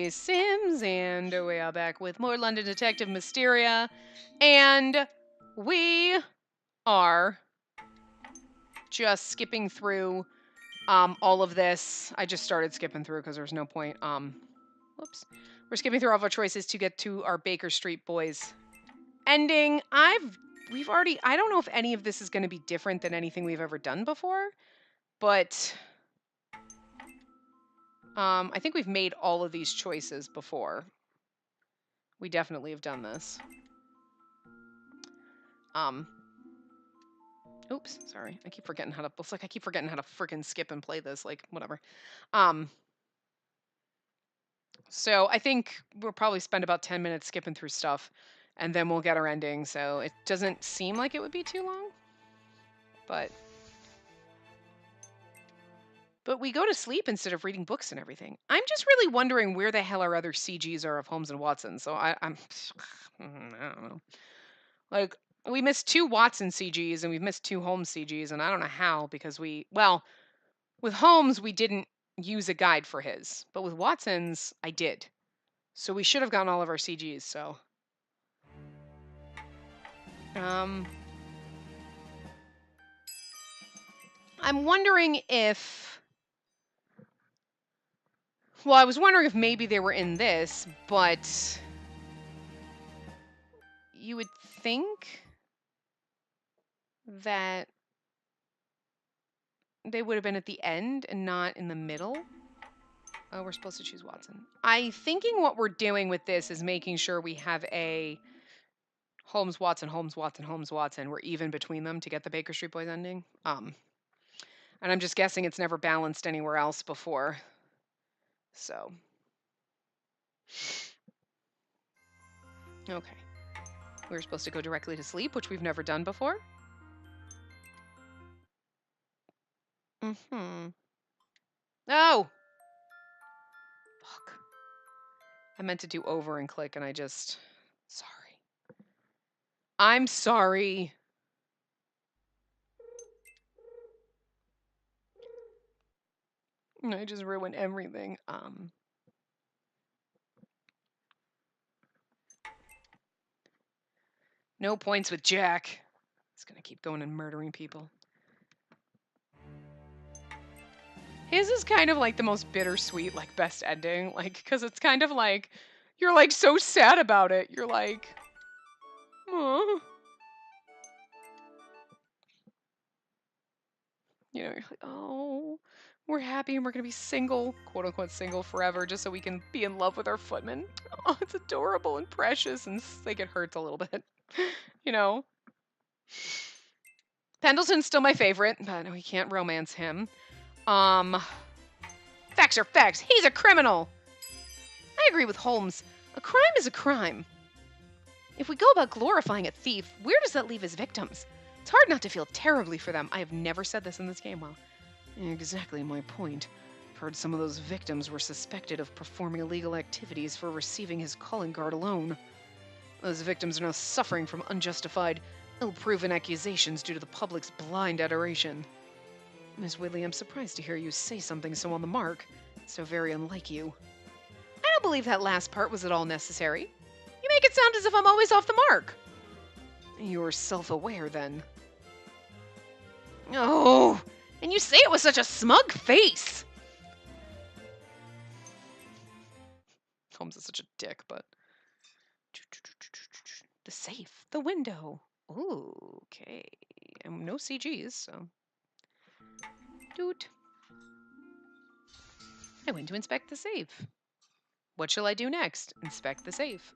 everybody, Sims, and we are back with more London Detective Mysteria, and we are just skipping through all of this. I just started skipping through because there's no point. Whoops. We're skipping through all of our choices to get to our Baker Street Boys ending. I don't know if any of this is going to be different than anything we've ever done before, but I think we've made all of these choices before. We definitely have done this. Oops, sorry. I keep forgetting how to, looks like I keep forgetting how to freaking skip and play this, like, whatever. So I think we'll probably spend about 10 minutes skipping through stuff, and then we'll get our ending, so it doesn't seem like it would be too long. But we go to sleep instead of reading books and everything. I'm just really wondering where the hell our other CGs are of Holmes and Watson, so I don't know. Like, we missed 2 Watson CGs and we've missed 2 Holmes CGs, and I don't know how, because with Holmes, we didn't use a guide for his, but with Watson's, I did. So we should have gotten all of our CGs, so. I'm wondering if. Well, I was wondering if maybe they were in this, but. You would think that they would have been at the end and not in the middle. Oh, we're supposed to choose Watson. I'm thinking what we're doing with this is making sure we have a Holmes, Watson, Holmes, Watson, Holmes, Watson. We're even between them to get the Baker Street Boys ending. And I'm just guessing it's never balanced anywhere else before. So. Okay. We were supposed to go directly to sleep, which we've never done before. No! Fuck. I meant to do over and click, and I just... Sorry. I'm sorry. I just ruined everything. No points with Jack. He's gonna keep going and murdering people. His is kind of like the most bittersweet, like, best ending. Like, because it's kind of like, you're like so sad about it. You're like, oh. You know, you're like, oh, we're happy and we're gonna be single, quote unquote single forever, just so we can be in love with our footman. Oh, it's adorable and precious, and like it hurts a little bit, you know. Pendleton's still my favorite, but we can't romance him. Facts are facts. He's a criminal. I agree with Holmes. A crime is a crime. If we go about glorifying a thief, where does that leave his victims? It's hard not to feel terribly for them. I have never said this in this game. Well, exactly my point. I've heard some of those victims were suspected of performing illegal activities for receiving his calling card alone. Those victims are now suffering from unjustified, ill-proven accusations due to the public's blind adoration. Miss Whitley, I'm surprised to hear you say something so on the mark. So very unlike you. I don't believe that last part was at all necessary. You make it sound as if I'm always off the mark. You're self-aware, then. Oh, and you say it with such a smug face. Holmes is such a dick, but... The safe, the window. Ooh, okay. And no CGs, so... Doot. I went to inspect the safe. What shall I do next? Inspect the safe.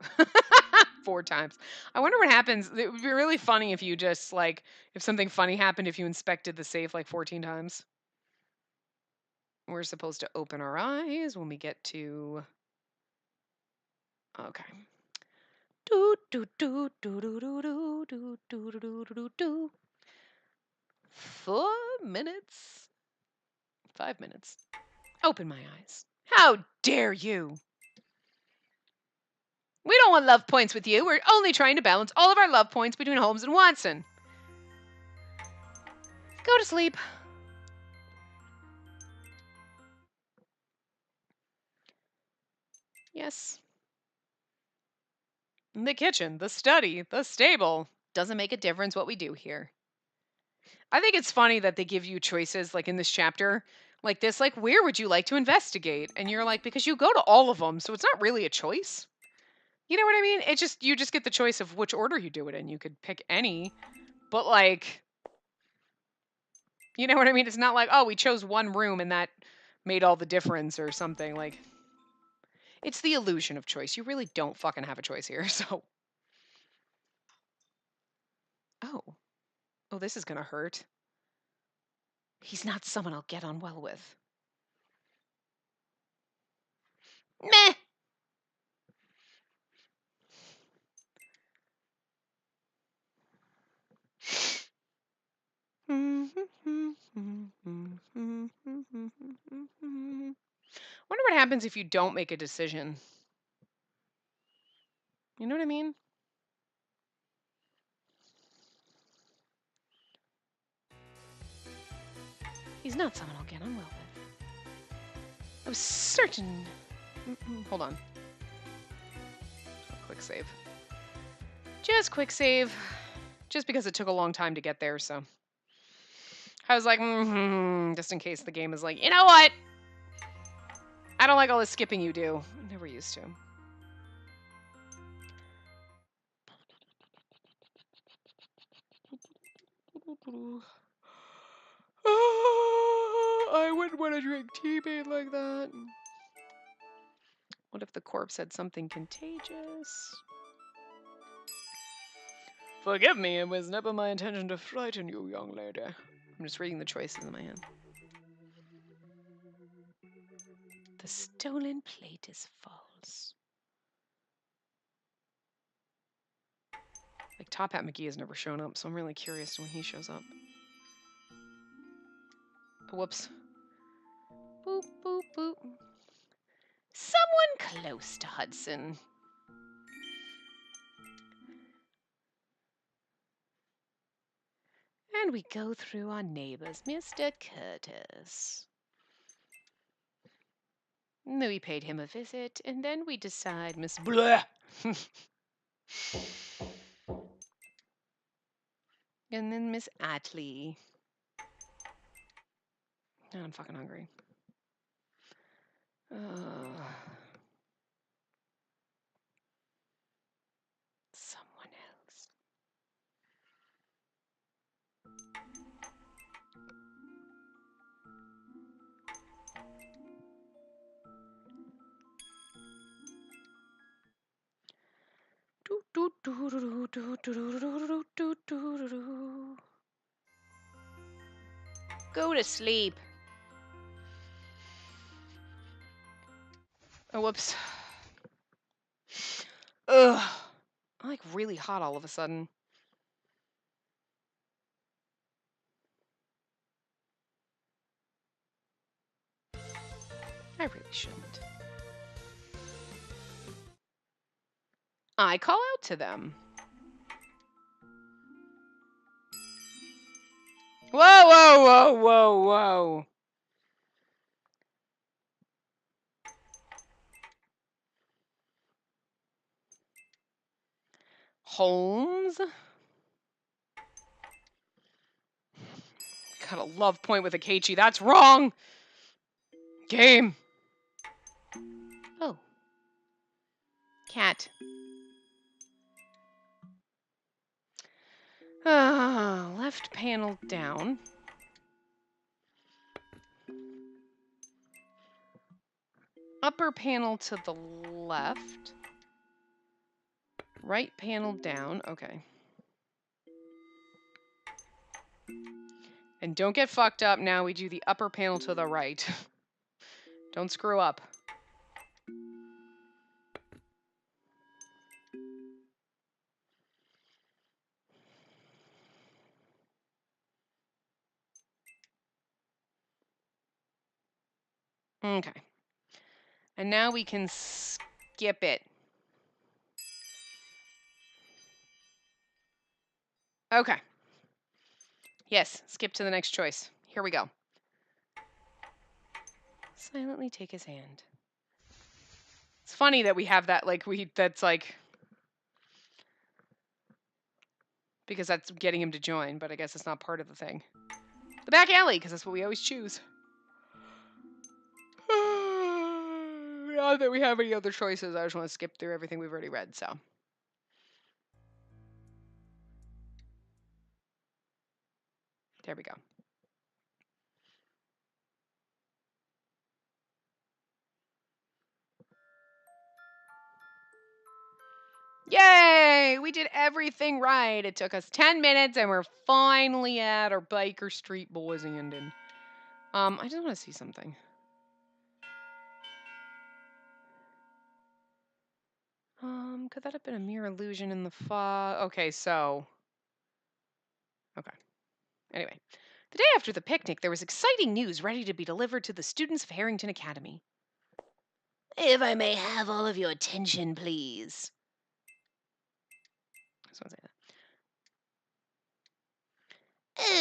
4 times. I wonder what happens. It would be really funny if you just, like, if something funny happened if you inspected the safe, like, 14 times. We're supposed to open our eyes when we get to... Okay. Do do do do do do do do do do do do. 4 minutes. 5 minutes. Open my eyes. How dare you? We don't want love points with you. We're only trying to balance all of our love points between Holmes and Watson. Go to sleep. Yes. The kitchen, the study, the stable. Doesn't make a difference what we do here. I think it's funny that they give you choices like in this chapter, like this, like, where would you like to investigate? And you're like, because you go to all of them, so it's not really a choice. You know what I mean? It just, you just get the choice of which order you do it in. You could pick any, but like, you know what I mean? It's not like, oh, we chose one room and that made all the difference or something. Like, it's the illusion of choice. You really don't fucking have a choice here. So, oh, oh, this is gonna hurt. He's not someone I'll get on well with. Meh. Wonder what happens if you don't make a decision. You know what I mean? He's not someone I'll get on well with. I was certain. Hold on. Quick save. Just quick save. Just because it took a long time to get there, so. I was like, just in case the game is like, you know what? I don't like all this skipping you do. I never used to. I wouldn't want to drink tea made like that. What if the corpse had something contagious? Forgive me, it was never my intention to frighten you, young lady. I'm just reading the choices in my hand. The stolen plate is false. Like, Top Hat McGee has never shown up, so I'm really curious when he shows up. Whoops. Boop, boop, boop. Someone close to Hudson. And we go through our neighbors, Mr. Curtis. And then we paid him a visit, and then we decide Miss Blah. And then Miss Atlee. Oh, I'm fucking hungry. Someone else. Go to sleep. Oh, whoops. Ugh. I'm like really hot all of a sudden. I really shouldn't. I call out to them. Whoa, whoa, whoa, whoa, whoa. Holmes? Got a love point with Akechi. That's wrong. Game. Oh. Cat. Left panel down. Upper panel to the left. Right panel down. Okay. And don't get fucked up. Now we do the upper panel to the right. Don't screw up. Okay. And now we can skip it. Okay. Yes, skip to the next choice. Here we go. Silently take his hand. It's funny that we have that, like, that's like, because that's getting him to join, but I guess it's not part of the thing. The back alley, because that's what we always choose. Not that we have any other choices, I just want to skip through everything we've already read, so. There we go. Yay! We did everything right. It took us 10 minutes and we're finally at our Baker Street boys ending. I just want to see something. Could that have been a mere illusion in the fog? Okay, so. Okay. Anyway. The day after the picnic, there was exciting news ready to be delivered to the students of Harrington Academy. If I may have all of your attention, please.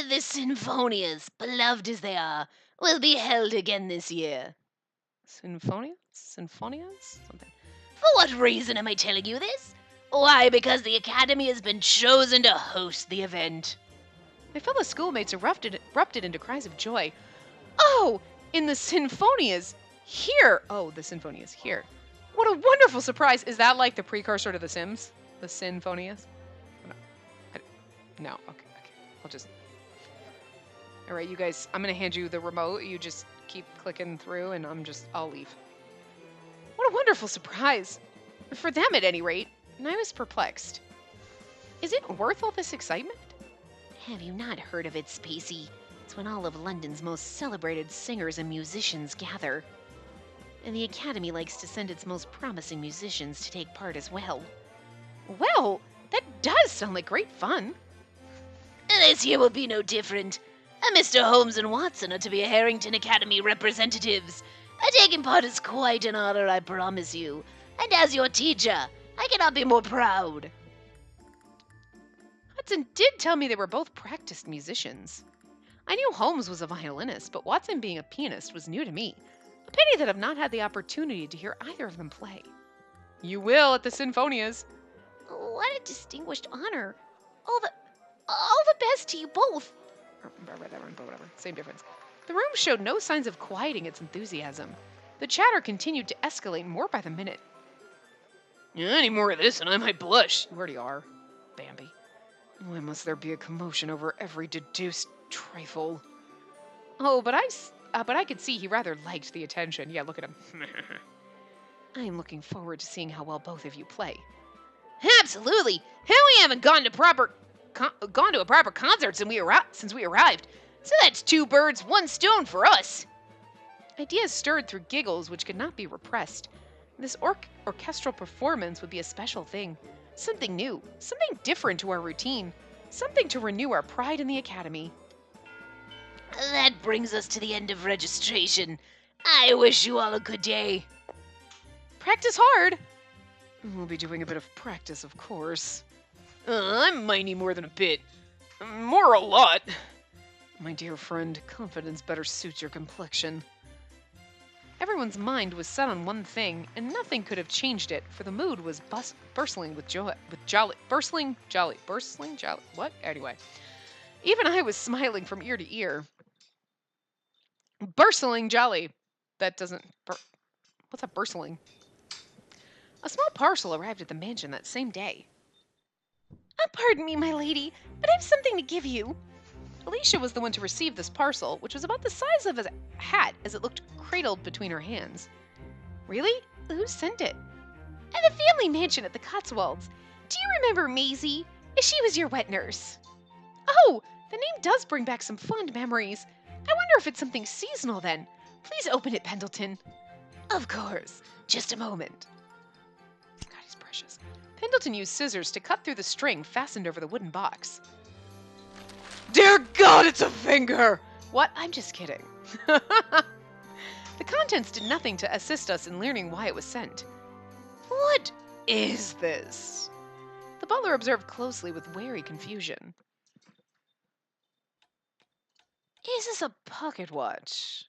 The Sinfonias, beloved as they are, will be held again this year. Sinfonias? Sinfonias? Something. For what reason am I telling you this? Why, because the Academy has been chosen to host the event. My fellow schoolmates erupted into cries of joy. Oh, in the Sinfonias here. Oh, the Sinfonias here. What a wonderful surprise. Is that like the precursor to The Sims? The Sinfonias? No. Okay. I'll just... All right, you guys, I'm going to hand you the remote. You just keep clicking through, and I'll leave. What a wonderful surprise. For them, at any rate. And I was perplexed. Is it worth all this excitement? Have you not heard of it, Spacey? It's when all of London's most celebrated singers and musicians gather. And the Academy likes to send its most promising musicians to take part as well. Well, that does sound like great fun. This year will be no different. Mr. Holmes and Watson are to be Harrington Academy representatives. Taking part is quite an honor, I promise you. And as your teacher, I cannot be more proud. Hudson did tell me they were both practiced musicians. I knew Holmes was a violinist, but Watson being a pianist was new to me. A pity that I've not had the opportunity to hear either of them play. You will at the Sinfonias. What a distinguished honor. All the best to you both. Whatever, same difference. The room showed no signs of quieting its enthusiasm. The chatter continued to escalate more by the minute. Any more of this and I might blush. You already are, Bambi. Why must there be a commotion over every deduced trifle? Oh, but I could see he rather liked the attention. Yeah, look at him. I am looking forward to seeing how well both of you play. Absolutely. Hell, we haven't gone to a proper concert since we arrived. So that's 2 birds, 1 stone for us. Ideas stirred through giggles which could not be repressed. This orchestral performance would be a special thing. Something new, something different to our routine, something to renew our pride in the Academy. That brings us to the end of registration. I wish you all a good day. Practice hard. We'll be doing a bit of practice, of course. I'm mighty more than a bit. More a lot. My dear friend, confidence better suits your complexion. Everyone's mind was set on one thing, and nothing could have changed it, for the mood was bursting with joy, bursting jolly. What? Anyway, even I was smiling from ear to ear. Bursting jolly. That doesn't. What's a bursting? A small parcel arrived at the mansion that same day. Pardon me, my lady, but I have something to give you. Alicia was the one to receive this parcel, which was about the size of a hat as it looked cradled between her hands. Really? Who sent it? At the family mansion at the Cotswolds. Do you remember Maisie? She was your wet nurse. Oh, the name does bring back some fond memories. I wonder if it's something seasonal then. Please open it, Pendleton. Of course. Just a moment. God, he's precious. Pendleton used scissors to cut through the string fastened over the wooden box. Dear God, it's a finger! What? I'm just kidding. The contents did nothing to assist us in learning why it was sent. What is this? The butler observed closely with wary confusion. Is this a pocket watch?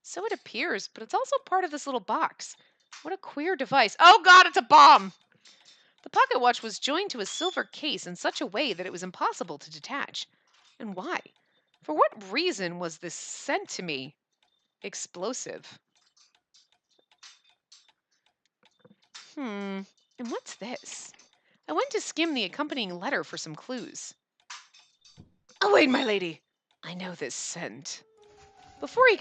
So it appears, but it's also part of this little box. What a queer device. Oh god, it's a bomb! The pocket watch was joined to a silver case in such a way that it was impossible to detach. And why? For what reason was this sent to me? Explosive. And what's this? I went to skim the accompanying letter for some clues. Oh, wait, my lady. I know this scent. Before he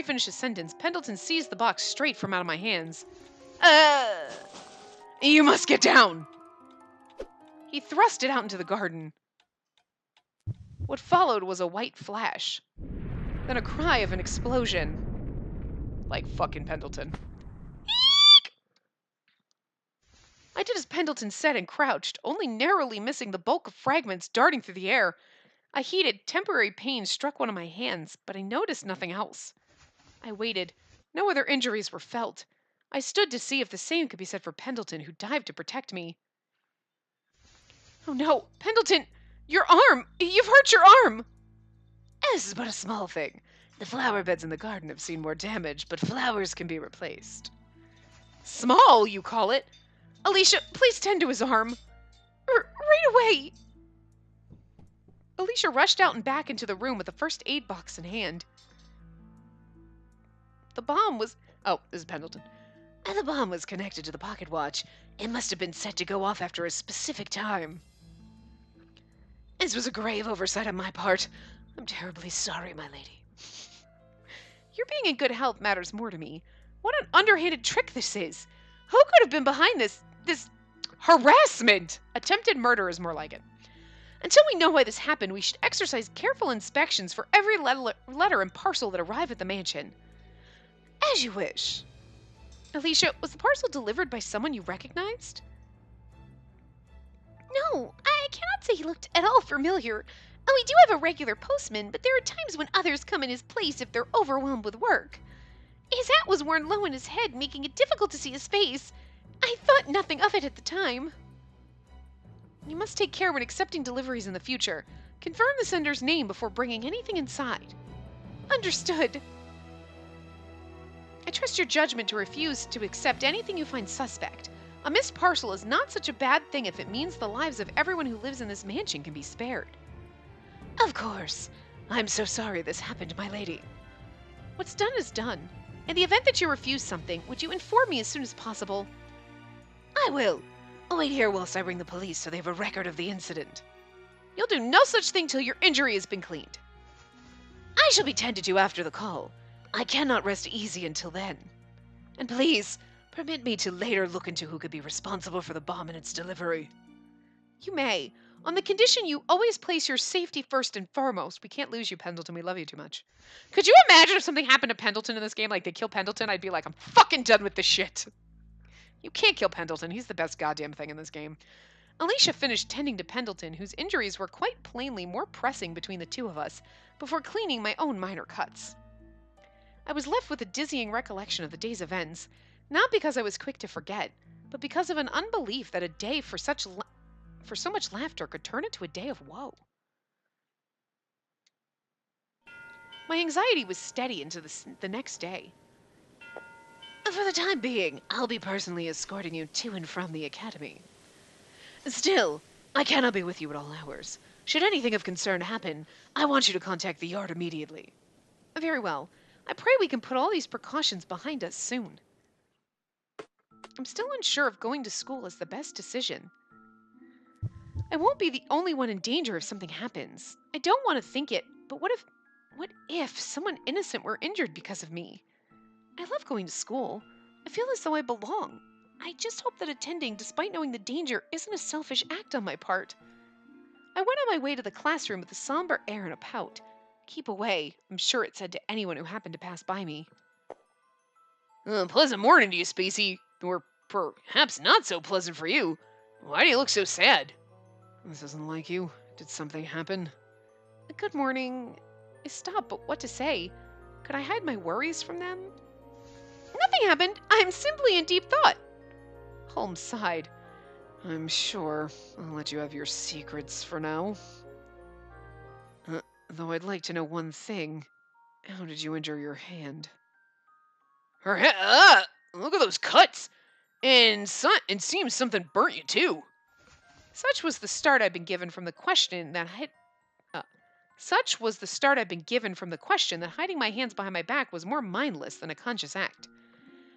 finished his sentence, Pendleton seized the box straight from out of my hands. You must get down. He thrust it out into the garden. What followed was a white flash, then a cry of an explosion. Like fucking Pendleton. Eek! I did as Pendleton said and crouched, only narrowly missing the bulk of fragments darting through the air. A heated, temporary pain struck one of my hands, but I noticed nothing else. I waited. No other injuries were felt. I stood to see if the same could be said for Pendleton, who dived to protect me. Oh no, Pendleton! Your arm! You've hurt your arm! This is but a small thing. The flower beds in the garden have seen more damage, but flowers can be replaced. Small, you call it? Alicia, please tend to his arm. Right away! Alicia rushed out and back into the room with the first aid box in hand. The bomb was... Oh, this is Pendleton. And the bomb was connected to the pocket watch. It must have been set to go off after a specific time. This was a grave oversight on my part. I'm terribly sorry, my lady. Your being in good health matters more to me. What an underhanded trick this is. Who could have been behind this harassment? Attempted murder is more like it. Until we know why this happened, we should exercise careful inspections for every letter and parcel that arrive at the mansion. As you wish. Alicia, was the parcel delivered by someone you recognized? No, I cannot say he looked at all familiar. Oh, we do have a regular postman, but there are times when others come in his place if they're overwhelmed with work. His hat was worn low in his head, making it difficult to see his face. I thought nothing of it at the time. You must take care when accepting deliveries in the future. Confirm the sender's name before bringing anything inside. Understood. I trust your judgment to refuse to accept anything you find suspect. A missed parcel is not such a bad thing if it means the lives of everyone who lives in this mansion can be spared. Of course. I'm so sorry this happened, my lady. What's done is done. In the event that you refuse something, would you inform me as soon as possible? I will. Wait here whilst I bring the police so they have a record of the incident. You'll do no such thing till your injury has been cleaned. I shall be tended to after the call. I cannot rest easy until then. And please, permit me to later look into who could be responsible for the bomb and its delivery. You may, on the condition you always place your safety first and foremost. We can't lose you, Pendleton. We love you too much. Could you imagine if something happened to Pendleton in this game, like they kill Pendleton? I'd be like, I'm fucking done with this shit. You can't kill Pendleton. He's the best goddamn thing in this game. Alicia finished tending to Pendleton, whose injuries were quite plainly more pressing between the two of us, before cleaning my own minor cuts. I was left with a dizzying recollection of the day's events, not because I was quick to forget, but because of an unbelief that a day for so much laughter could turn into a day of woe. My anxiety was steady into the next day. For the time being, I'll be personally escorting you to and from the academy. Still, I cannot be with you at all hours. Should anything of concern happen, I want you to contact the yard immediately. Very well. I pray we can put all these precautions behind us soon. I'm still unsure if going to school is the best decision. I won't be the only one in danger if something happens. I don't want to think it, but what if someone innocent were injured because of me? I love going to school. I feel as though I belong. I just hope that attending, despite knowing the danger, isn't a selfish act on my part. I went on my way to the classroom with a somber air and a pout. Keep away, I'm sure it said to anyone who happened to pass by me. Pleasant morning to you, Spacey. Or perhaps not so pleasant for you. Why do you look so sad? This isn't like you. Did something happen? Good morning. I stopped, but what to say? Could I hide my worries from them? Nothing happened. I'm simply in deep thought. Holmes sighed. I'm sure. I'll let you have your secrets for now. Though I'd like to know one thing. How did you injure your hand? Her hand? Look at those cuts! And seems something burnt you, too. Such was the start I'd been given from the question that such was the start I'd been given from the question that hiding my hands behind my back was more mindless than a conscious act.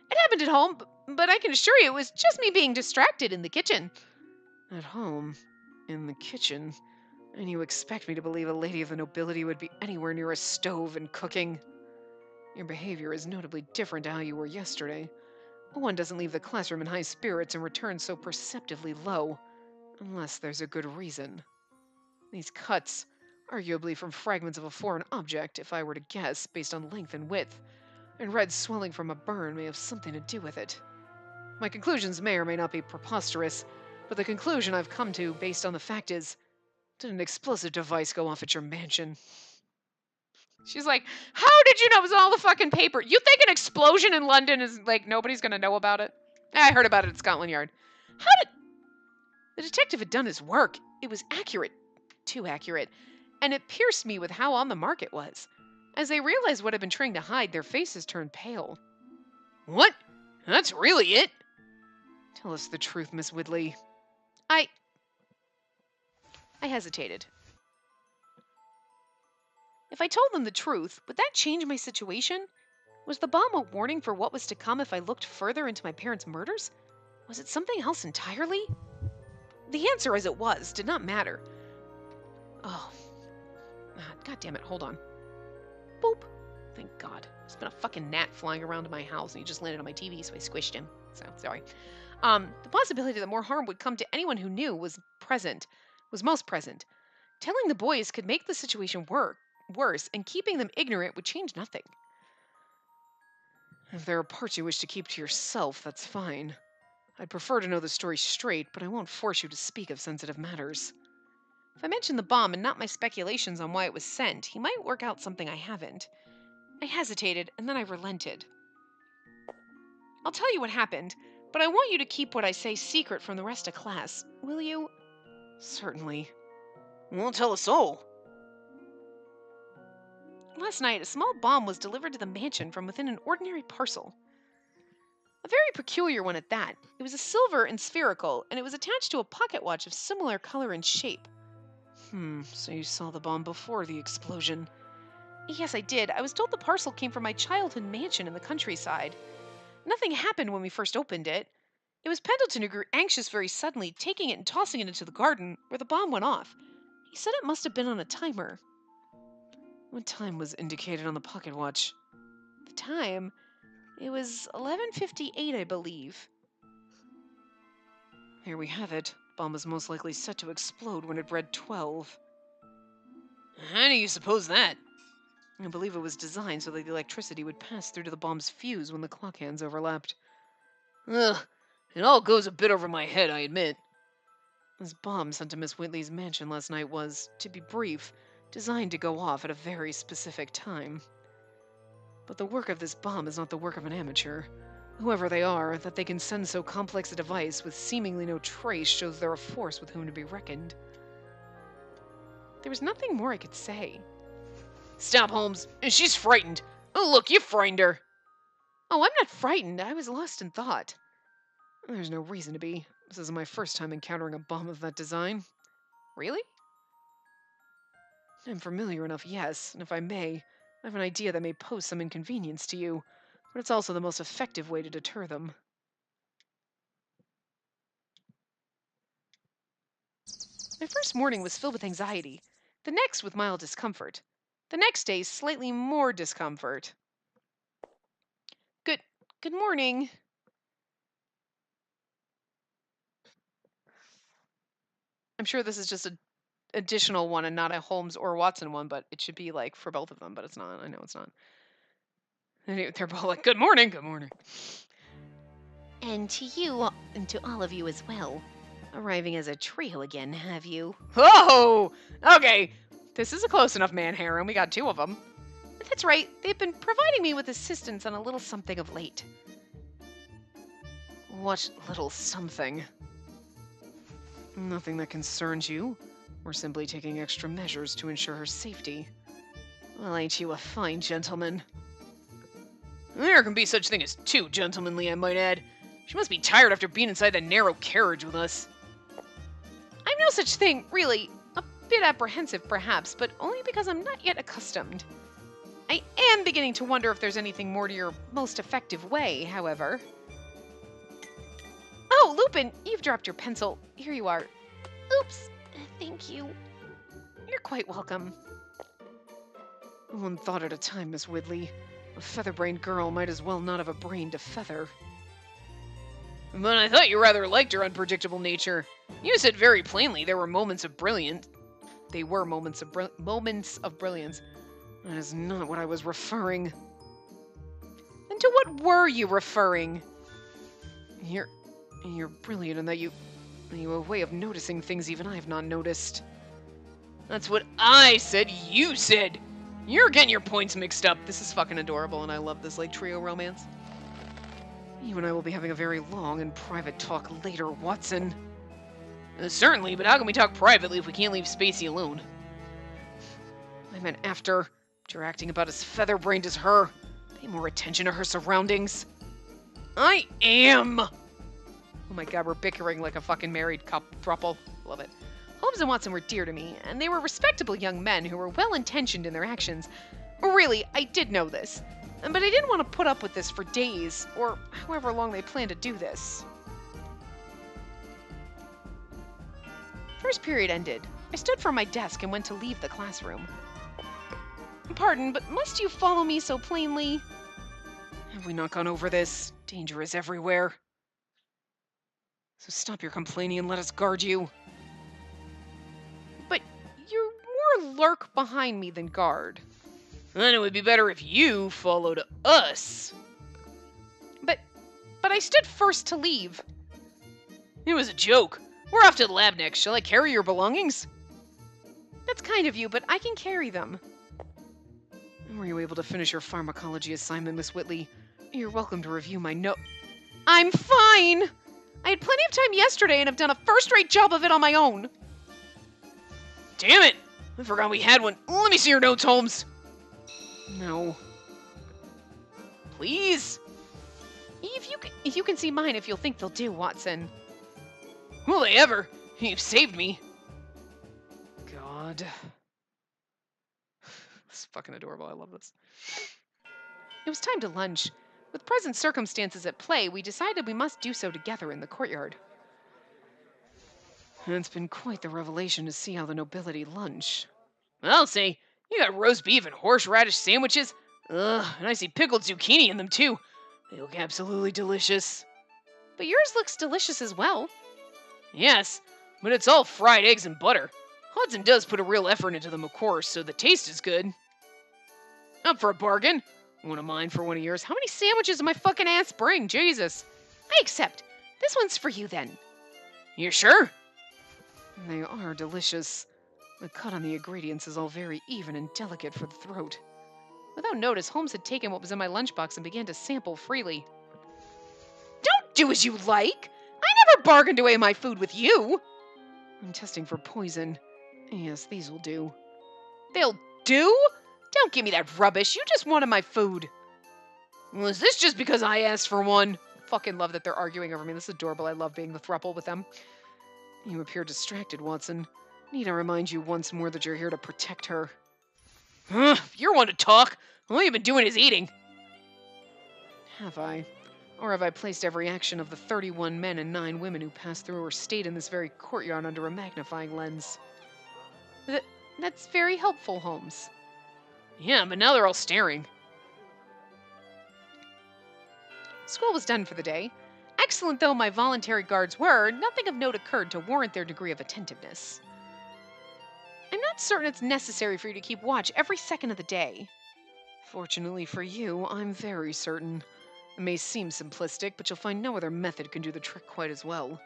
It happened at home, but I can assure you it was just me being distracted in the kitchen. At home? In the kitchen? And you expect me to believe a lady of the nobility would be anywhere near a stove and cooking? Your behavior is notably different to how you were yesterday. One doesn't leave the classroom in high spirits and return so perceptibly low, unless there's a good reason. These cuts, arguably from fragments of a foreign object, if I were to guess, based on length and width, and red swelling from a burn may have something to do with it. My conclusions may or may not be preposterous, but the conclusion I've come to, based on the fact is, did an explosive device go off at your mansion? She's like, how did you know it was all the fucking paper? You think an explosion in London is like nobody's gonna know about it? I heard about it at Scotland Yard. How did... The detective had done his work. It was accurate. Too accurate. And it pierced me with how on the mark it was. As they realized what I'd been trying to hide, their faces turned pale. What? That's really it? Tell us the truth, Miss Woodley. I hesitated. If I told them the truth, would that change my situation? Was the bomb a warning for what was to come if I looked further into my parents' murders? Was it something else entirely? The answer, as it was, did not matter. Oh. God damn it, hold on. Boop. Thank God. There's been a fucking gnat flying around in my house and he just landed on my TV, so I squished him. So, sorry. The possibility that more harm would come to anyone who knew was most present. Telling the boys could make the situation worse, and keeping them ignorant would change nothing. If there are parts you wish to keep to yourself, that's fine. I'd prefer to know the story straight, but I won't force you to speak of sensitive matters. If I mention the bomb and not my speculations on why it was sent, he might work out something I haven't. I hesitated, and then I relented. I'll tell you what happened, but I want you to keep what I say secret from the rest of class. Will you? Certainly. Won't tell us all. Last night, a small bomb was delivered to the mansion from within an ordinary parcel. A very peculiar one at that. It was a silver and spherical, and it was attached to a pocket watch of similar color and shape. So you saw the bomb before the explosion. Yes, I did. I was told the parcel came from my childhood mansion in the countryside. Nothing happened when we first opened it. It was Pendleton who grew anxious very suddenly, taking it and tossing it into the garden, where the bomb went off. He said it must have been on a timer. What time was indicated on the pocket watch? The time? It was 11:58, I believe. Here we have it. Bomb was most likely set to explode when it read 12. How do you suppose that? I believe it was designed so that the electricity would pass through to the bomb's fuse when the clock hands overlapped. Ugh, it all goes a bit over my head, I admit. This bomb sent to Miss Whitley's mansion last night was, to be brief, designed to go off at a very specific time. But the work of this bomb is not the work of an amateur. Whoever they are, that they can send so complex a device with seemingly no trace shows they're a force with whom to be reckoned. There was nothing more I could say. Stop, Holmes. She's frightened. Oh, look, you frightened her. Oh, I'm not frightened. I was lost in thought. There's no reason to be. This is my first time encountering a bomb of that design. Really? I'm familiar enough, yes, and if I may, I have an idea that may pose some inconvenience to you, but it's also the most effective way to deter them. My first morning was filled with anxiety, the next with mild discomfort, the next day slightly more discomfort. Good morning. I'm sure this is just an additional one and not a Holmes or Watson one, but it should be like for both of them, but it's not. I know it's not. They're both like, good morning, good morning. And to you, and to all of you as well. Arriving as a trio again, have you? Oh, okay. This is a close enough man harem. We got two of them. That's right. They've been providing me with assistance on a little something of late. What little something? Nothing that concerns you. We're simply taking extra measures to ensure her safety. Well, ain't you a fine gentleman? There can be such thing as too gentlemanly, I might add. She must be tired after being inside that narrow carriage with us. I'm no such thing, really. A bit apprehensive, perhaps, but only because I'm not yet accustomed. I am beginning to wonder if there's anything more to your most effective way, however. Oh, Lupin, you've dropped your pencil. Here you are. Oops. Thank you. You're quite welcome. One thought at a time, Miss Whitley. A feather-brained girl might as well not have a brain to feather. But I thought you rather liked her unpredictable nature. You said very plainly there were moments of brilliance. They were moments of brilliance. That is not what I was referring. Then to what were you referring? You're brilliant in that you have a way of noticing things even I have not noticed. That's what I said, you said! You're getting your points mixed up. This is fucking adorable, and I love this, like, trio romance. You and I will be having a very long and private talk later, Watson. Certainly, but how can we talk privately if we can't leave Spacey alone? I meant after. You're acting about as feather-brained as her. Pay more attention to her surroundings. I am! Oh my god, we're bickering like a fucking married throuple. Love it. Holmes and Watson were dear to me, and they were respectable young men who were well-intentioned in their actions. Really, I did know this. But I didn't want to put up with this for days, or however long they planned to do this. First period ended. I stood from my desk and went to leave the classroom. Pardon, but must you follow me so plainly? Have we not gone over this? Danger is everywhere. So stop your complaining and let us guard you. But you're more lurk behind me than guard. Then it would be better if you followed us. But I stood first to leave. It was a joke. We're off to the lab next. Shall I carry your belongings? That's kind of you, but I can carry them. Were you able to finish your pharmacology assignment, Miss Whitley? You're welcome to review my note. I'm fine! I had plenty of time yesterday and have done a first-rate job of it on my own. Damn it! I forgot we had one. Let me see your notes, Holmes. No. Please? If you can see mine, if you'll think they'll do, Watson. Will they ever? You've saved me. God. This is fucking adorable. I love this. It was time to lunch. With present circumstances at play, we decided we must do so together in the courtyard. It's been quite the revelation to see how the nobility lunch. I'll say, you got roast beef and horseradish sandwiches. Ugh, and I see pickled zucchini in them too. They look absolutely delicious. But yours looks delicious as well. Yes, but it's all fried eggs and butter. Hudson does put a real effort into them, of course, so the taste is good. Up for a bargain? One of mine for one of yours. How many sandwiches did my fucking ass bring? Jesus. I accept. This one's for you, then. You're sure? They are delicious. The cut on the ingredients is all very even and delicate for the throat. Without notice, Holmes had taken what was in my lunchbox and began to sample freely. Don't do as you like! I never bargained away my food with you! I'm testing for poison. Yes, these will do. They'll do? Don't give me that rubbish. You just wanted my food. Well, is this just because I asked for one? Fucking love that they're arguing over me. This is adorable. I love being the throuple with them. You appear distracted, Watson. Need I remind you once more that you're here to protect her? If you're one to talk, all you've been doing is eating. Have I? Or have I placed every action of the 31 men and 9 women who passed through or stayed in this very courtyard under a magnifying lens? That's very helpful, Holmes. Yeah, but now they're all staring. School was done for the day. Excellent though my voluntary guards were, nothing of note occurred to warrant their degree of attentiveness. I'm not certain it's necessary for you to keep watch every second of the day. Fortunately for you, I'm very certain. It may seem simplistic, but you'll find no other method can do the trick quite as well.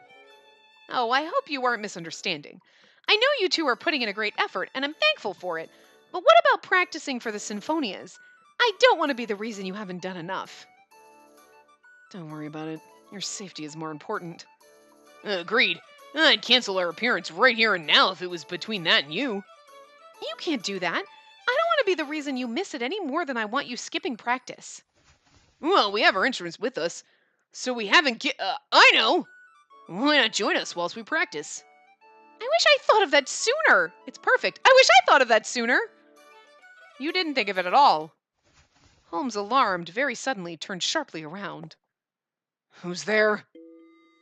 Oh, I hope you aren't misunderstanding. I know you two are putting in a great effort, and I'm thankful for it. But what about practicing for the sinfonias? I don't want to be the reason you haven't done enough. Don't worry about it. Your safety is more important. Agreed. I'd cancel our appearance right here and now if it was between that and you. You can't do that. I don't want to be the reason you miss it any more than I want you skipping practice. Well, we have our instruments with us, so we haven't I know! Why not join us whilst we practice? I wish I thought of that sooner. It's perfect. I wish I thought of that sooner. You didn't think of it at all. Holmes, alarmed, very suddenly turned sharply around. Who's there?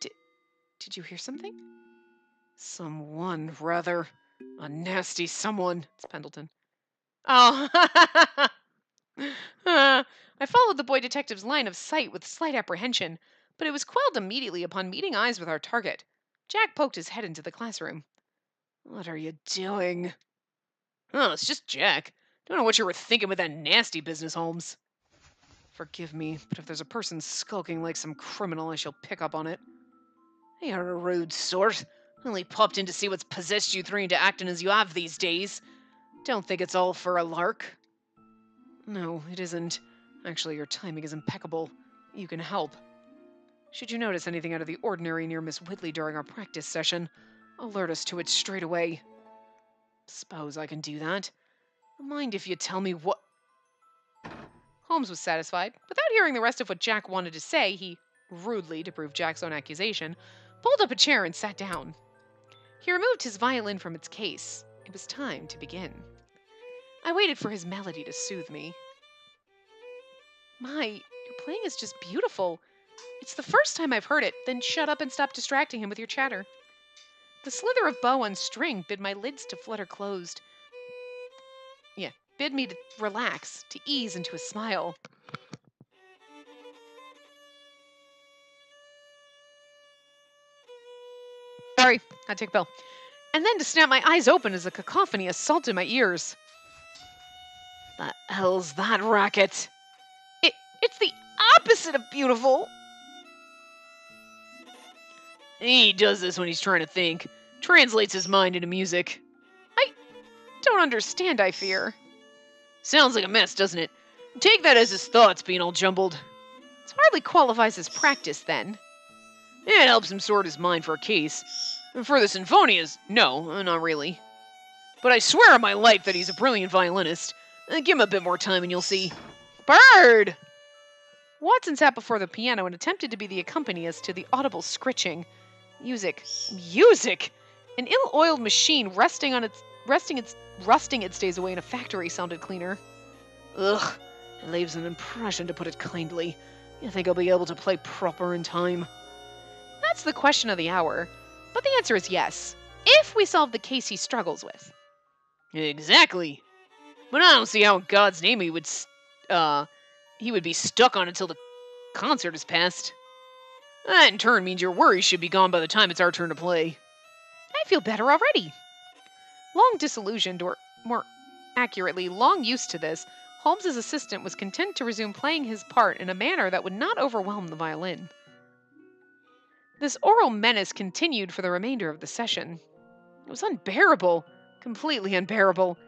Did you hear something? Someone, rather. A nasty someone. It's Pendleton. Oh, I followed the boy detective's line of sight with slight apprehension, but it was quelled immediately upon meeting eyes with our target. Jack poked his head into the classroom. What are you doing? Oh, it's just Jack. Don't know what you were thinking with that nasty business, Holmes. Forgive me, but if there's a person skulking like some criminal, I shall pick up on it. You're a rude sort. Only popped in to see what's possessed you three into acting as you have these days. Don't think it's all for a lark. No, it isn't. Actually, your timing is impeccable. You can help. Should you notice anything out of the ordinary near Miss Whitley during our practice session, alert us to it straight away. Suppose I can do that. Mind if you tell me what... Holmes was satisfied. Without hearing the rest of what Jack wanted to say, he, rudely to prove Jack's own accusation, pulled up a chair and sat down. He removed his violin from its case. It was time to begin. I waited for his melody to soothe me. My, your playing is just beautiful. It's the first time I've heard it. Then shut up and stop distracting him with your chatter. The slither of bow on string bid my lids to flutter closed. Bid me to relax, to ease into a smile. Sorry, I take a pill. And then to snap my eyes open as a cacophony assaulted my ears. The hell's that racket? It's the opposite of beautiful. He does this when he's trying to think. Translates his mind into music. I don't understand, I fear. Sounds like a mess, doesn't it? Take that as his thoughts being all jumbled. It hardly qualifies as practice, then. It helps him sort his mind for a case. For the sinfonias, no, not really. But I swear on my life that he's a brilliant violinist. Give him a bit more time and you'll see. Bird! Watson sat before the piano and attempted to be the accompanist to the audible scritching. Music. An ill-oiled machine rusting its days away in a factory sounded cleaner. Ugh, it leaves an impression, to put it kindly. You think I'll be able to play proper in time? That's the question of the hour. But the answer is yes, if we solve the case he struggles with. Exactly. But I don't see how in God's name he would be stuck on until the concert is past. That in turn means your worries should be gone by the time it's our turn to play. I feel better already. Long disillusioned, or more accurately, long used to this, Holmes's assistant was content to resume playing his part in a manner that would not overwhelm the violin. This oral menace continued for the remainder of the session. It was unbearable, completely unbearable.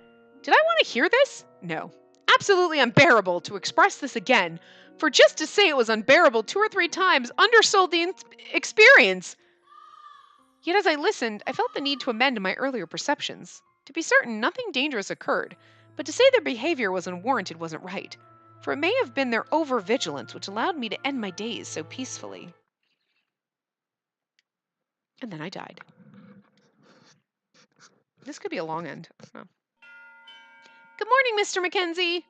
Did I want to hear this? No. Absolutely unbearable to express this again, for just to say it was unbearable 2 or 3 times undersold the experience. Yet as I listened, I felt the need to amend my earlier perceptions. To be certain, nothing dangerous occurred, but to say their behavior was unwarranted wasn't right, for it may have been their over-vigilance which allowed me to end my days so peacefully. And then I died. This could be a long end. I don't know. Good morning, Mr. Mackenzie.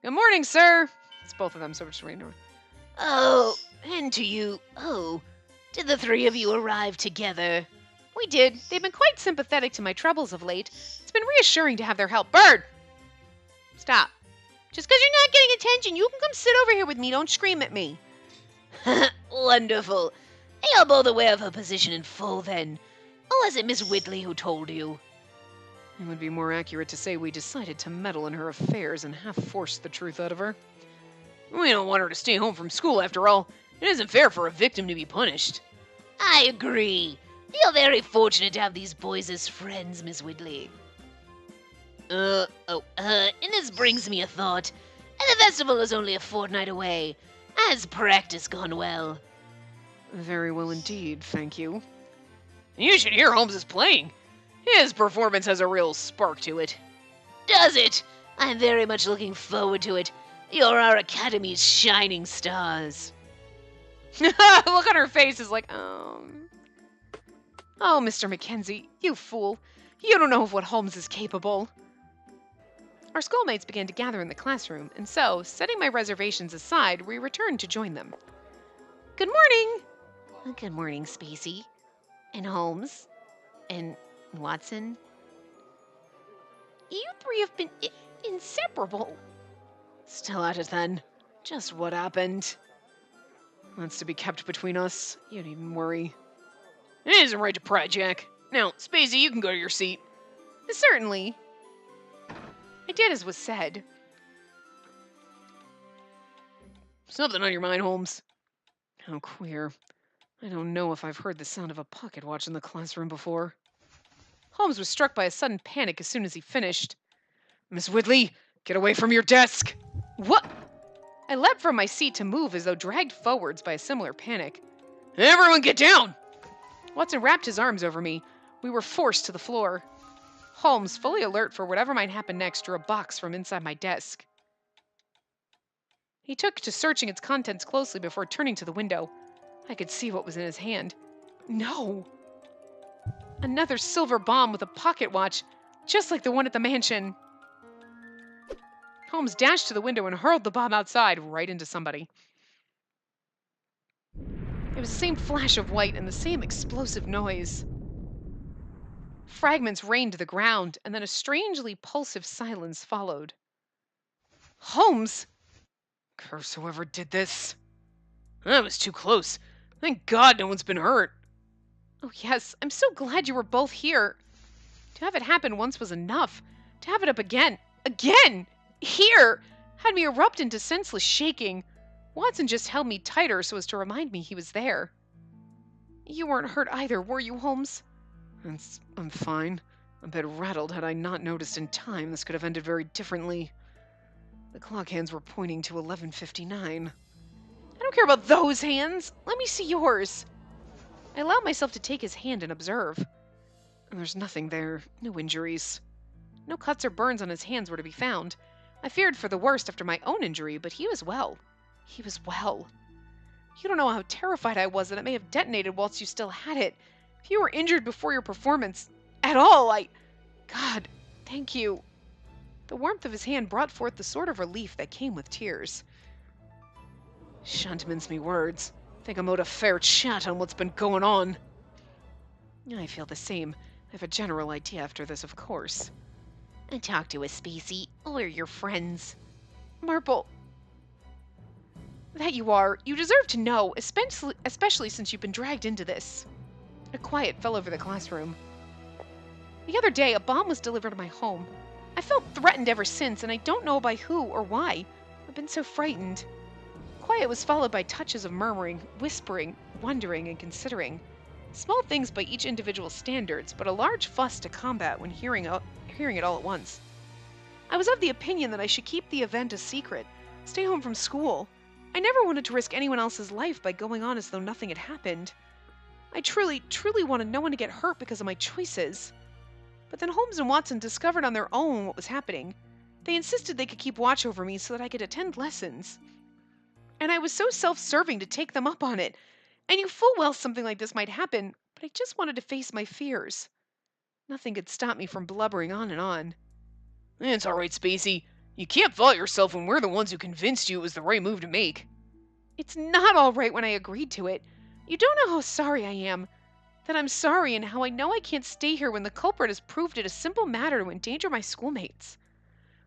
Good morning, sir. It's both of them, so we're just reading over. Oh, and to you. Oh, did the 3 of you arrive together? We did. They've been quite sympathetic to my troubles of late. It's been reassuring to have their help. Bird! Stop. Just because you're not getting attention, you can come sit over here with me. Don't scream at me. Wonderful. Are you both aware of her position in full, then? Or was it Miss Whitley who told you? It would be more accurate to say we decided to meddle in her affairs and half-forced the truth out of her. We don't want her to stay home from school, after all. It isn't fair for a victim to be punished. I agree. You're very fortunate to have these boys as friends, Miss Whitley. And this brings me a thought. And the festival is only a fortnight away. Has practice gone well? Very well indeed, thank you. You should hear Holmes's playing. His performance has a real spark to it. Does it? I'm very much looking forward to it. You're our Academy's shining stars. Look on her face is like, Oh, Mr. Mackenzie, you fool. You don't know of what Holmes is capable. Our schoolmates began to gather in the classroom, and so, setting my reservations aside, we returned to join them. Good morning! Good morning, Spacey. And Holmes. And Watson. You three have been inseparable. Still at it then. Just what happened? That's to be kept between us. You don't even worry. It isn't right to pry, Jack. Now, Spacey, you can go to your seat. Certainly. I did as was said. Something on your mind, Holmes. How queer. I don't know if I've heard the sound of a pocket watch in the classroom before. Holmes was struck by a sudden panic as soon as he finished. Miss Whitley, get away from your desk! What? I leapt from my seat to move as though dragged forwards by a similar panic. Everyone get down! Watson wrapped his arms over me. We were forced to the floor. Holmes, fully alert for whatever might happen next, drew a box from inside my desk. He took to searching its contents closely before turning to the window. I could see what was in his hand. No! Another silver bomb with a pocket watch, just like the one at the mansion. Holmes dashed to the window and hurled the bomb outside, right into somebody. It was the same flash of white and the same explosive noise. Fragments rained to the ground, and then a strangely pulsive silence followed. Holmes! Curse whoever did this. That was too close. Thank God no one's been hurt. Oh, yes, I'm so glad you were both here. To have it happen once was enough. To have it up again, here, had me erupt into senseless shaking. Watson just held me tighter so as to remind me he was there. You weren't hurt either, were you, Holmes? I'm fine. A bit rattled had I not noticed in time this could have ended very differently. The clock hands were pointing to 11:59. I don't care about those hands. Let me see yours. I allowed myself to take his hand and observe. There's nothing there. No injuries. No cuts or burns on his hands were to be found. I feared for the worst after my own injury, but he was well. He was well. You don't know how terrified I was that it may have detonated whilst you still had it. If you were injured before your performance at all, God, thank you. The warmth of his hand brought forth the sort of relief that came with tears. Shan't mince me words. Think I'm owed a fair chat on what's been going on. I feel the same. I have a general idea after this, of course. And talk to us, Spacey. We're your friends. Marple. That you are. You deserve to know, especially since you've been dragged into this. A quiet fell over the classroom. The other day, a bomb was delivered to my home. I felt threatened ever since, and I don't know by who or why. I've been so frightened. Quiet was followed by touches of murmuring, whispering, wondering, and considering. Small things by each individual's standards, but a large fuss to combat when hearing it all at once. I was of the opinion that I should keep the event a secret, stay home from school. I never wanted to risk anyone else's life by going on as though nothing had happened. I truly, truly wanted no one to get hurt because of my choices. But then Holmes and Watson discovered on their own what was happening. They insisted they could keep watch over me so that I could attend lessons. And I was so self-serving to take them up on it. I knew full well something like this might happen, but I just wanted to face my fears. Nothing could stop me from blubbering on and on. It's all right, Spacey. You can't fault yourself when we're the ones who convinced you it was the right move to make. It's not all right when I agreed to it. You don't know how sorry I am. That I'm sorry and how I know I can't stay here when the culprit has proved it a simple matter to endanger my schoolmates.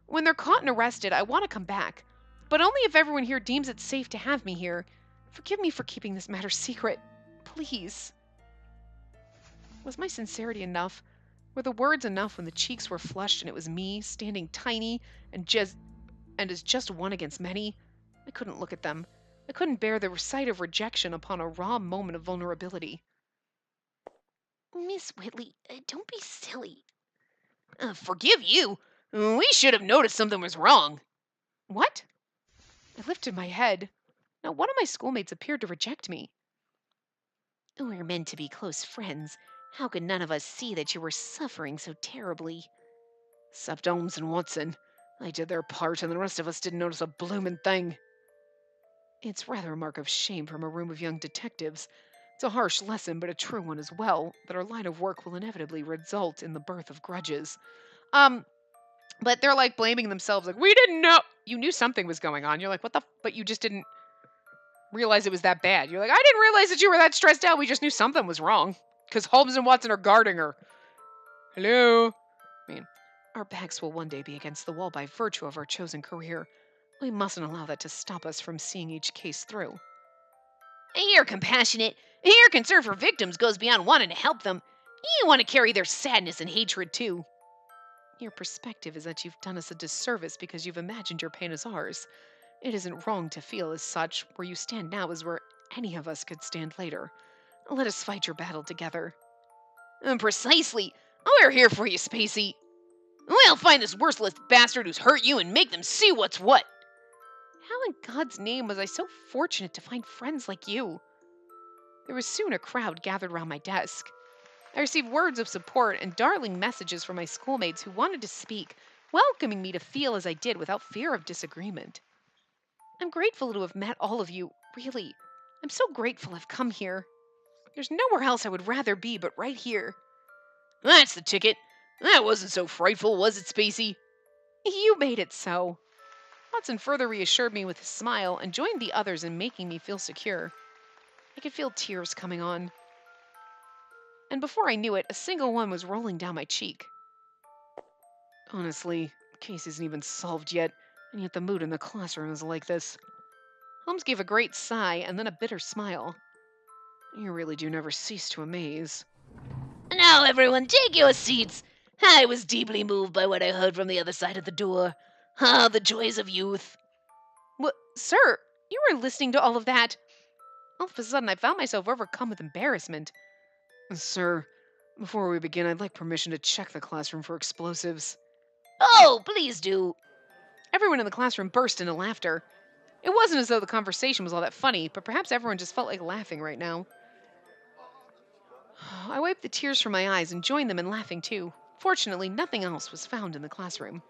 When they're caught and arrested, I want to come back, but only if everyone here deems it safe to have me here. Forgive me for keeping this matter secret. Please. Was my sincerity enough? Were the words enough when the cheeks were flushed and it was me, standing tiny and as just one against many? I couldn't look at them. I couldn't bear the sight of rejection upon a raw moment of vulnerability. Miss Whitley, don't be silly. Forgive you? We should have noticed something was wrong. What? I lifted my head. Now one of my schoolmates appeared to reject me. We're meant to be close friends. How could none of us see that you were suffering so terribly? Except Holmes and Watson. They did their part, and the rest of us didn't notice a bloomin' thing. It's rather a mark of shame from a room of young detectives. It's a harsh lesson, but a true one as well, that our line of work will inevitably result in the birth of grudges. But they're like blaming themselves, like, we didn't know. You knew something was going on. You're like, what the? But you just didn't realize it was that bad. You're like, I didn't realize that you were that stressed out. We just knew something was wrong. Because Holmes and Watson are guarding her. Hello? I mean, our backs will one day be against the wall by virtue of our chosen career. We mustn't allow that to stop us from seeing each case through. You're compassionate. Your concern for victims goes beyond wanting to help them. You want to carry their sadness and hatred, too. Your perspective is that you've done us a disservice because you've imagined your pain as ours. It isn't wrong to feel as such. Where you stand now is where any of us could stand later. Let us fight your battle together. Precisely. We're here for you, Spacey. We'll find this worthless bastard who's hurt you and make them see what's what. How in God's name was I so fortunate to find friends like you? There was soon a crowd gathered round my desk. I received words of support and darling messages from my schoolmates who wanted to speak, welcoming me to feel as I did without fear of disagreement. I'm grateful to have met all of you, really. I'm so grateful I've come here. There's nowhere else I would rather be but right here. That's the ticket. That wasn't so frightful, was it, Spacey? You made it so. Watson further reassured me with his smile and joined the others in making me feel secure. I could feel tears coming on. And before I knew it, a single one was rolling down my cheek. Honestly, the case isn't even solved yet, and yet the mood in the classroom is like this. Holmes gave a great sigh and then a bitter smile. You really do never cease to amaze. Now, everyone, take your seats. I was deeply moved by what I heard from the other side of the door. Ah, the joys of youth. What, sir, you were listening to all of that? All of a sudden, I found myself overcome with embarrassment. Sir, before we begin, I'd like permission to check the classroom for explosives. Oh, please do. Everyone in the classroom burst into laughter. It wasn't as though the conversation was all that funny, but perhaps everyone just felt like laughing right now. I wiped the tears from my eyes and joined them in laughing too. Fortunately, nothing else was found in the classroom.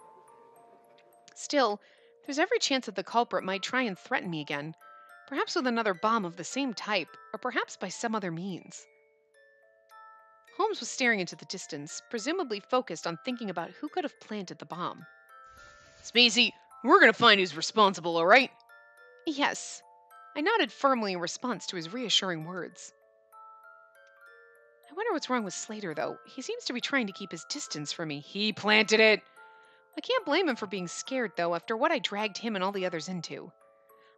Still, there's every chance that the culprit might try and threaten me again, perhaps with another bomb of the same type, or perhaps by some other means. Holmes was staring into the distance, presumably focused on thinking about who could have planted the bomb. Spacey, we're gonna find who's responsible, all right? Yes. I nodded firmly in response to his reassuring words. I wonder what's wrong with Slater, though. He seems to be trying to keep his distance from me. He planted it! I can't blame him for being scared, though, after what I dragged him and all the others into.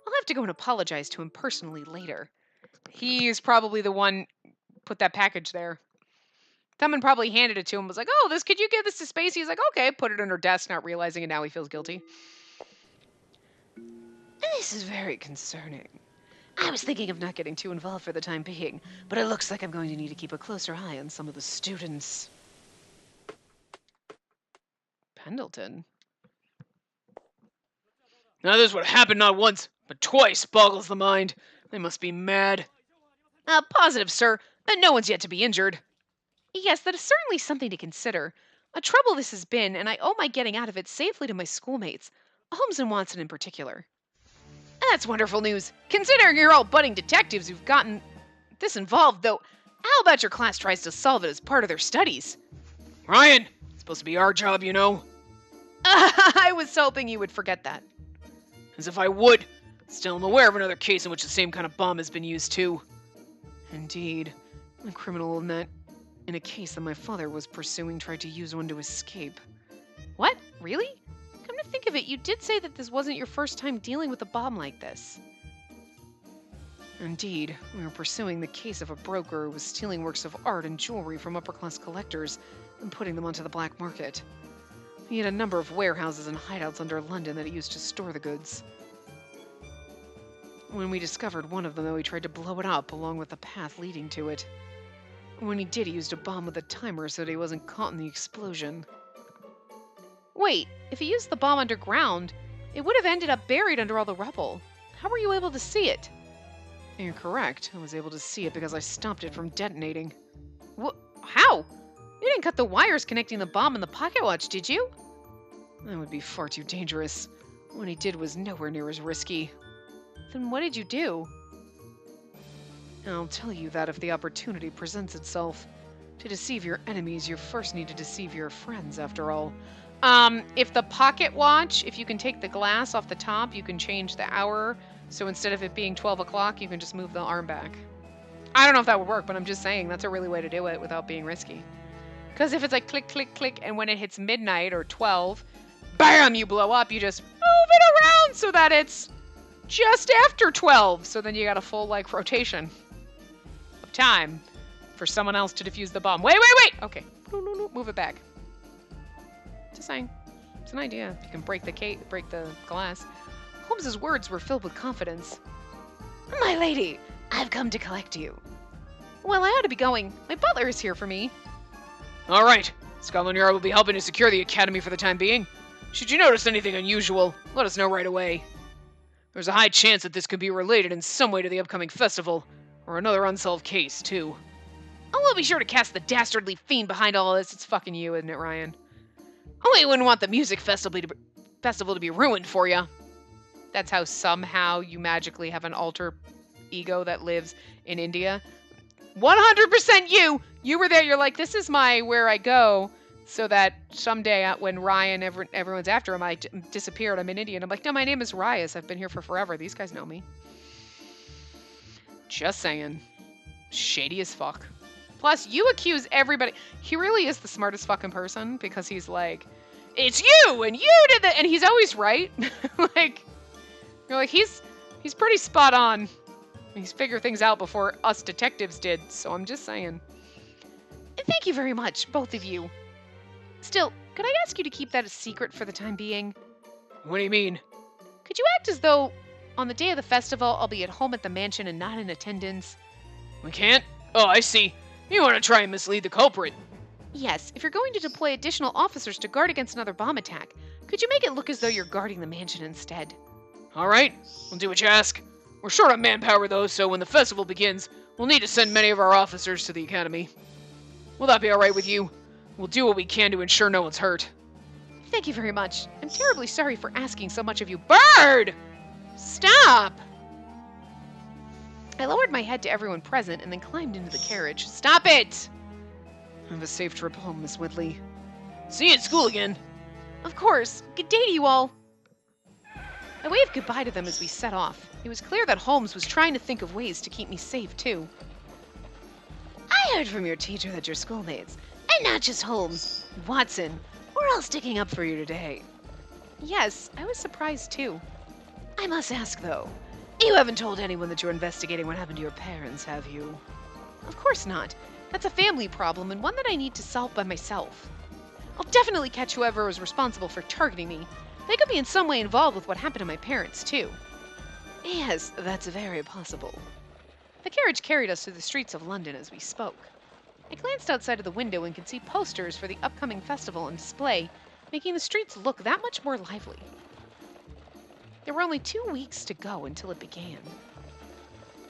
I'll have to go and apologize to him personally later. He is probably the one put that package there. Someone probably handed it to him, was like, oh, could you give this to Spacey? He's like, okay, put it on her desk, not realizing it now he feels guilty. This is very concerning. I was thinking of not getting too involved for the time being, but it looks like I'm going to need to keep a closer eye on some of the students. Pendleton? Now this would happen not once, but twice boggles the mind. They must be mad. Positive, sir. No one's yet to be injured. Yes, that is certainly something to consider. A trouble this has been, and I owe my getting out of it safely to my schoolmates, Holmes and Watson in particular. That's wonderful news, considering you're all budding detectives who've gotten this involved, though. How about your class tries to solve it as part of their studies? Ryan, it's supposed to be our job, you know. I was hoping you would forget that. As if I would. Still, I'm aware of another case in which the same kind of bomb has been used, too. Indeed. The criminal in a case that my father was pursuing tried to use one to escape. What? Really? Come to think of it, you did say that this wasn't your first time dealing with a bomb like this. Indeed, we were pursuing the case of a broker who was stealing works of art and jewelry from upper-class collectors and putting them onto the black market. He had a number of warehouses and hideouts under London that he used to store the goods. When we discovered one of them, though, he tried to blow it up along with the path leading to it. When he did, he used a bomb with a timer so that he wasn't caught in the explosion. Wait, if he used the bomb underground, it would have ended up buried under all the rubble. How were you able to see it? You're correct. I was able to see it because I stopped it from detonating. How? You didn't cut the wires connecting the bomb and the pocket watch, did you? That would be far too dangerous. What he did was nowhere near as risky. Then what did you do? I'll tell you that if the opportunity presents itself. To deceive your enemies, you first need to deceive your friends, after all. If the pocket watch, if you can take the glass off the top, you can change the hour. So instead of it being 12 o'clock, you can just move the arm back. I don't know if that would work, but I'm just saying that's a really way to do it without being risky. Because if it's like click, click, click, and when it hits midnight or 12, bam, you blow up, you just move it around so that it's just after 12. So then you got a full, like, rotation of time for someone else to defuse the bomb. Wait! Okay. No, move it back. Just saying. It's an idea. You can break the glass. Holmes's words were filled with confidence. My lady, I've come to collect you. Well, I ought to be going. My butler is here for me. All right. Scotland Yard will be helping to secure the Academy for the time being. Should you notice anything unusual, let us know right away. There's a high chance that this could be related in some way to the upcoming festival, or another unsolved case, too. Oh, we'll be sure to cast the dastardly fiend behind all this. It's fucking you, isn't it, Ryan? Oh, you wouldn't want the music festival to be ruined for you. That's how somehow you magically have an alter ego that lives in India. 100% you! You were there, you're like, this is my where I go, so that someday when Ryan, everyone's after him, I disappeared, I'm in India, and I'm like, no, my name is Rias, I've been here for forever, these guys know me. Just saying. Shady as fuck. Plus, you accuse everybody. He really is the smartest fucking person, because he's like, it's you, and you did that, and he's always right. Like, you're like, he's pretty spot on. He's figured things out before us detectives did, so I'm just saying. And thank you very much, both of you. Still, could I ask you to keep that a secret for the time being? What do you mean? Could you act as though, on the day of the festival, I'll be at home at the mansion and not in attendance? We can't? Oh, I see. You want to try and mislead the culprit. Yes, if you're going to deploy additional officers to guard against another bomb attack, could you make it look as though you're guarding the mansion instead? All right, we'll do what you ask. We're short on manpower, though, so when the festival begins, we'll need to send many of our officers to the Academy. Will that be all right with you? We'll do what we can to ensure no one's hurt. Thank you very much. I'm terribly sorry for asking so much of you. Bird! Stop! I lowered my head to everyone present and then climbed into the carriage. Stop it! Have a safe trip home, Miss Whitley. See you at school again. Of course. Good day to you all. I waved goodbye to them as we set off. It was clear that Holmes was trying to think of ways to keep me safe, too. I heard from your teacher that your schoolmates, and not just Holmes, Watson, were all sticking up for you today. Yes, I was surprised, too. I must ask, though, you haven't told anyone that you're investigating what happened to your parents, have you? Of course not. That's a family problem and one that I need to solve by myself. I'll definitely catch whoever was responsible for targeting me. They could be in some way involved with what happened to my parents, too. Yes, that's very possible. The carriage carried us through the streets of London as we spoke. I glanced outside of the window and could see posters for the upcoming festival on display, making the streets look that much more lively. There were only 2 weeks to go until it began.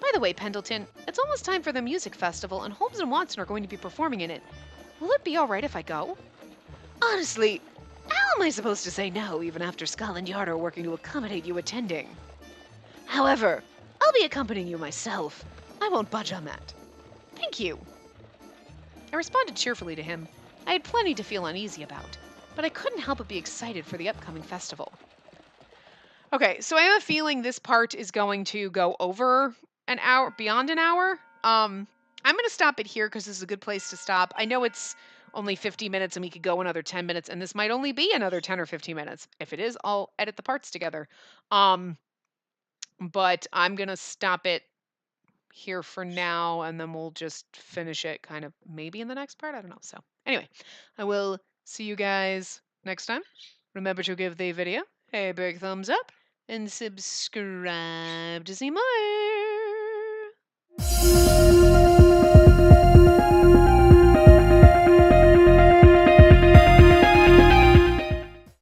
By the way, Pendleton, it's almost time for the music festival, and Holmes and Watson are going to be performing in it. Will it be all right if I go? Honestly, how am I supposed to say no even after Scotland Yard are working to accommodate you attending? However, I'll be accompanying you myself. I won't budge on that. Thank you. I responded cheerfully to him. I had plenty to feel uneasy about, but I couldn't help but be excited for the upcoming festival. Okay, so I have a feeling this part is going to go over an hour, beyond an hour. I'm going to stop it here because this is a good place to stop. I know it's only 50 minutes and we could go another 10 minutes, and this might only be another 10 or 15 minutes. If it is, I'll edit the parts together. But I'm going to stop it here for now, and then we'll just finish it kind of maybe in the next part. I don't know. So anyway, I will see you guys next time. Remember to give the video a big thumbs up and subscribe to see more.